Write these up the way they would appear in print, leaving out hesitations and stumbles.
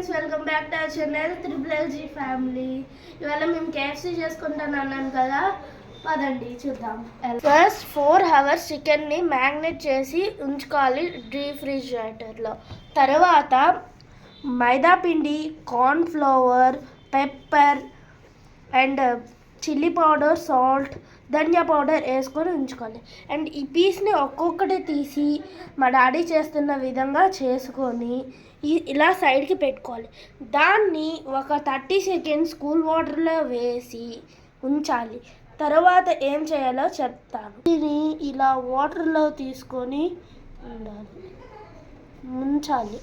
Friends, welcome back to our channel triple LG family. ఇవాళ మేము KFC చేసుకుంటాను అన్నాను కదా, పదండి చూద్దాం. ఫస్ట్ 4 hours చికెన్ని మ్యాగ్నేట్ చేసి ఉంచుకోవాలి రీఫ్రిజిరేటర్లో. తర్వాత మైదా పిండి, corn flour, pepper and chilli powder, salt, ధనియా పౌడర్ వేసుకొని ఉంచుకోవాలి. అండ్ ఈ పీస్ని ఒక్కొక్కటి తీసి మా డాడీ చేస్తున్న విధంగా చేసుకొని ఇలా సైడ్కి పెట్టుకోవాలి. దాన్ని ఒక 30 seconds కూల్ వాటర్లో వేసి ఉంచాలి. తర్వాత ఏం చేయాలో చెప్తాను. దీన్ని ఇలా వాటర్లో తీసుకొని ఉండాలి, ముంచాలి.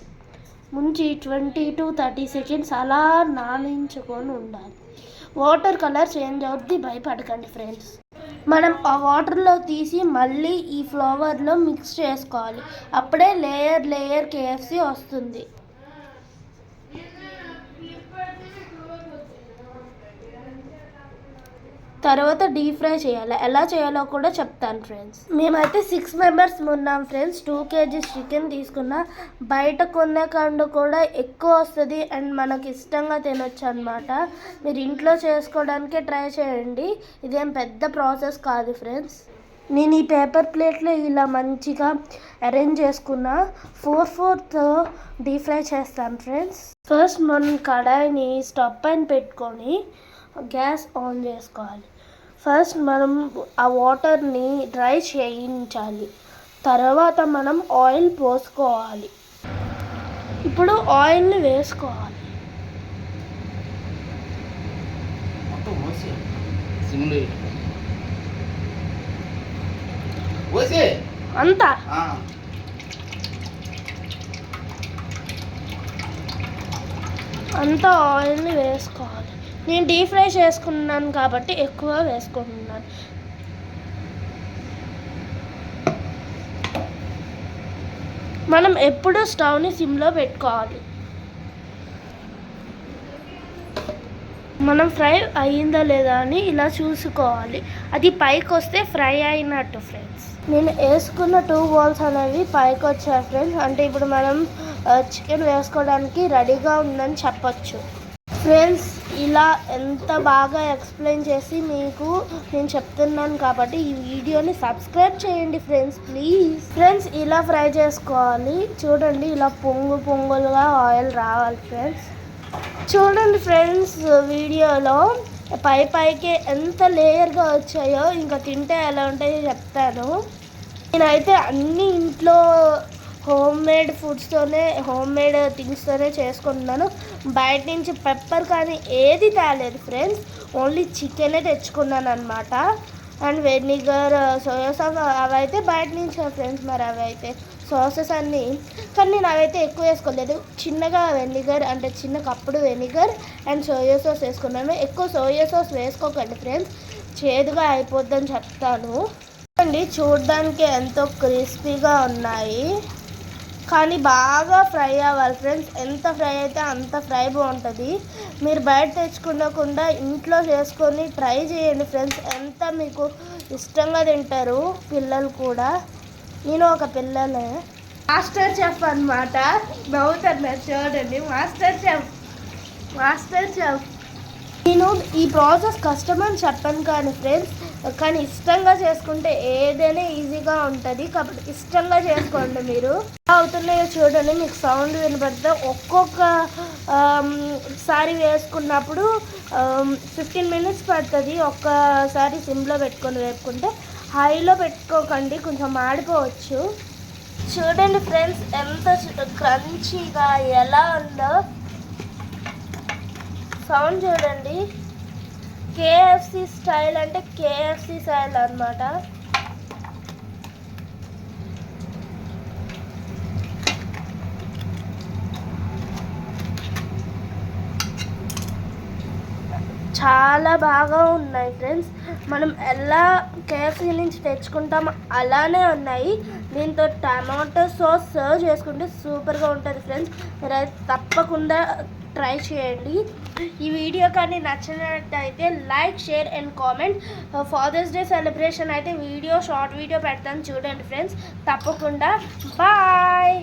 ముంచి 20 to 30 seconds అలా నానించుకొని ఉండాలి. వాటర్ కలర్ చేంజ్ అవుద్ది, భయపడకండి ఫ్రెండ్స్. మనం ఆ వాటర్లో తీసి మళ్ళీ ఈ ఫ్లవర్లో మిక్స్ చేసుకోవాలి. అప్పుడే లేయర్ కేఎఫ్సీ వస్తుంది. తర్వాత డీప్ ఫ్రై చేయాలి. ఎలా చేయాలో కూడా చెప్తాను ఫ్రెండ్స్. మేమైతే 6 members ఉన్నాం ఫ్రెండ్స్. 2 kgs చికెన్ తీసుకున్నా. బయట కొనే కండు కూడా ఎక్కువ వస్తుంది అండ్ మనకి ఇష్టంగా తినొచ్చు అనమాట. మీరు ఇంట్లో చేసుకోవడానికే ట్రై చేయండి, ఇదేం పెద్ద ప్రాసెస్ కాదు ఫ్రెండ్స్. నేను ఈ పేపర్ ప్లేట్లో ఇలా మంచిగా అరేంజ్ చేసుకున్నా. 4/4 డీప్ ఫ్రై చేస్తాను ఫ్రెండ్స్. ఫస్ట్ మనం కడాయిని స్టవ్ పైన పెట్టుకొని గ్యాస్ ఆన్ చేసుకోవాలి. ఫస్ట్ మనం ఆ వాటర్ని డ్రై చేయించాలి. తర్వాత మనం ఆయిల్ పోసుకోవాలి. ఇప్పుడు ఆయిల్ని వేసుకోవాలి. అంతా ఆయిల్ని వేసుకోవాలి. నేను డీప్ ఫ్రై చేసుకున్నాను కాబట్టి ఎక్కువ వేసుకుంటున్నాను. మనం ఎప్పుడు స్టవ్ని సిమ్లో పెట్టుకోవాలి. మనం ఫ్రై అయ్యిందా లేదా అని ఇలా చూసుకోవాలి. అది పైకి వస్తే ఫ్రై అయినట్టు ఫ్రెండ్స్. నేను వేసుకున్న 2 balls అనేవి పైకి వచ్చాయి ఫ్రెండ్స్. అంటే ఇప్పుడు మనం చికెన్ వేసుకోవడానికి రెడీగా ఉందని చెప్పచ్చు ఫ్రెండ్స్. ఇలా ఎంత బాగా ఎక్స్ప్లెయిన్ చేసి మీకు నేను చెప్తున్నాను కాబట్టి ఈ వీడియోని సబ్స్క్రైబ్ చేయండి ఫ్రెండ్స్, ప్లీజ్. ఫ్రెండ్స్, ఇలా ఫ్రై చేసుకోవాలి. చూడండి, ఇలా పొంగులుగా ఆయిల్ రావాలి ఫ్రెండ్స్. చూడండి ఫ్రెండ్స్, వీడియోలో పైకి ఎంత లేయర్గా వచ్చాయో ఇంకా తింటే ఎలా ఉంటాయో చెప్తాను. నేనైతే అన్ని ఇంట్లో హోమ్ మేడ్ ఫుడ్స్తోనే, హోమ్ మేడ్ థింగ్స్తోనే చేసుకుంటున్నాను. బయట నుంచి పెప్పర్ కానీ ఏది తేలేదు ఫ్రెండ్స్. ఓన్లీ చికెనే తెచ్చుకున్నాను అనమాట. అండ్ వెనిగర్, సోయా సాస్ అవైతే బయట నుంచే ఫ్రెండ్స్. మరి అవి అయితే సాసెస్ అన్నీ, కానీ నేను అవైతే ఎక్కువ వేసుకోలేదు. చిన్నగా వెనిగర్, అంటే చిన్న కప్పుడు వెనిగర్ అండ్ సోయా సాస్ వేసుకున్నాను. ఎక్కువ సోయా సాస్ వేసుకోకండి ఫ్రెండ్స్, చేదుగా అయిపోద్దని చెప్తాను. అండి, చూడడానికి ఎంతో క్రిస్పీగా ఉన్నాయి, కానీ బాగా ఫ్రై అవ్వాలి ఫ్రెండ్స్. ఎంత ఫ్రై అయితే అంత ఫ్రై బాగుంటుంది. మీరు బయట తెచ్చుకోకుండా ఇంట్లో చేసుకొని ట్రై చేయండి ఫ్రెండ్స్. ఎంత మీకు ఇష్టంగా తింటారు పిల్లలు కూడా. నేను ఒక పిల్లలే. మాస్టర్ చెఫ్ అనమాట. నవ్వుతున్నారు చూడండి, మాస్టర్ చెఫ్. నేను ఈ ప్రాసెస్ కష్టమని చెప్పాను కానీ ఫ్రెండ్స్, కానీ ఇష్టంగా చేసుకుంటే ఏదైనా ఈజీగా ఉంటుంది. కాబట్టి ఇష్టంగా చేసుకోండి. మీరు అవుతున్నాయో చూడండి, మీకు సౌండ్ వినపడితే. ఒక్కొక్క సారి వేసుకున్నప్పుడు 15 minutes పడుతుంది. ఒక్కసారి సిమ్లో పెట్టుకొని వేపుకుంటే. హైలో పెట్టుకోకండి, కొంచెం మాడిపోవచ్చు. చూడండి ఫ్రెండ్స్, ఎంత క్రంచీగా ఎలా ఉందో. సౌండ్ చూడండి. కేఎఫ్సీ స్టైల్ అంటే కేఎఫ్సీ స్టైల్ అనమాట. చాలా బాగా ఉన్నాయి ఫ్రెండ్స్. మనం ఎలా కేఎఫ్సీ నుంచి తెచ్చుకుంటామో అలానే ఉన్నాయి. దీంతో టమాటో సాస్ సర్వ్ చేసుకుంటే సూపర్గా ఉంటుంది ఫ్రెండ్స్. మీరైతే తప్పకుండా ట్రై చేయండి. ఈ వీడియో కానీ నచ్చినట్టయితే like, share and comment. Father's Day celebration అయితే షార్ట్ వీడియో పెడతాను, చూడండి ఫ్రెండ్స్ తప్పకుండా. బాయ్.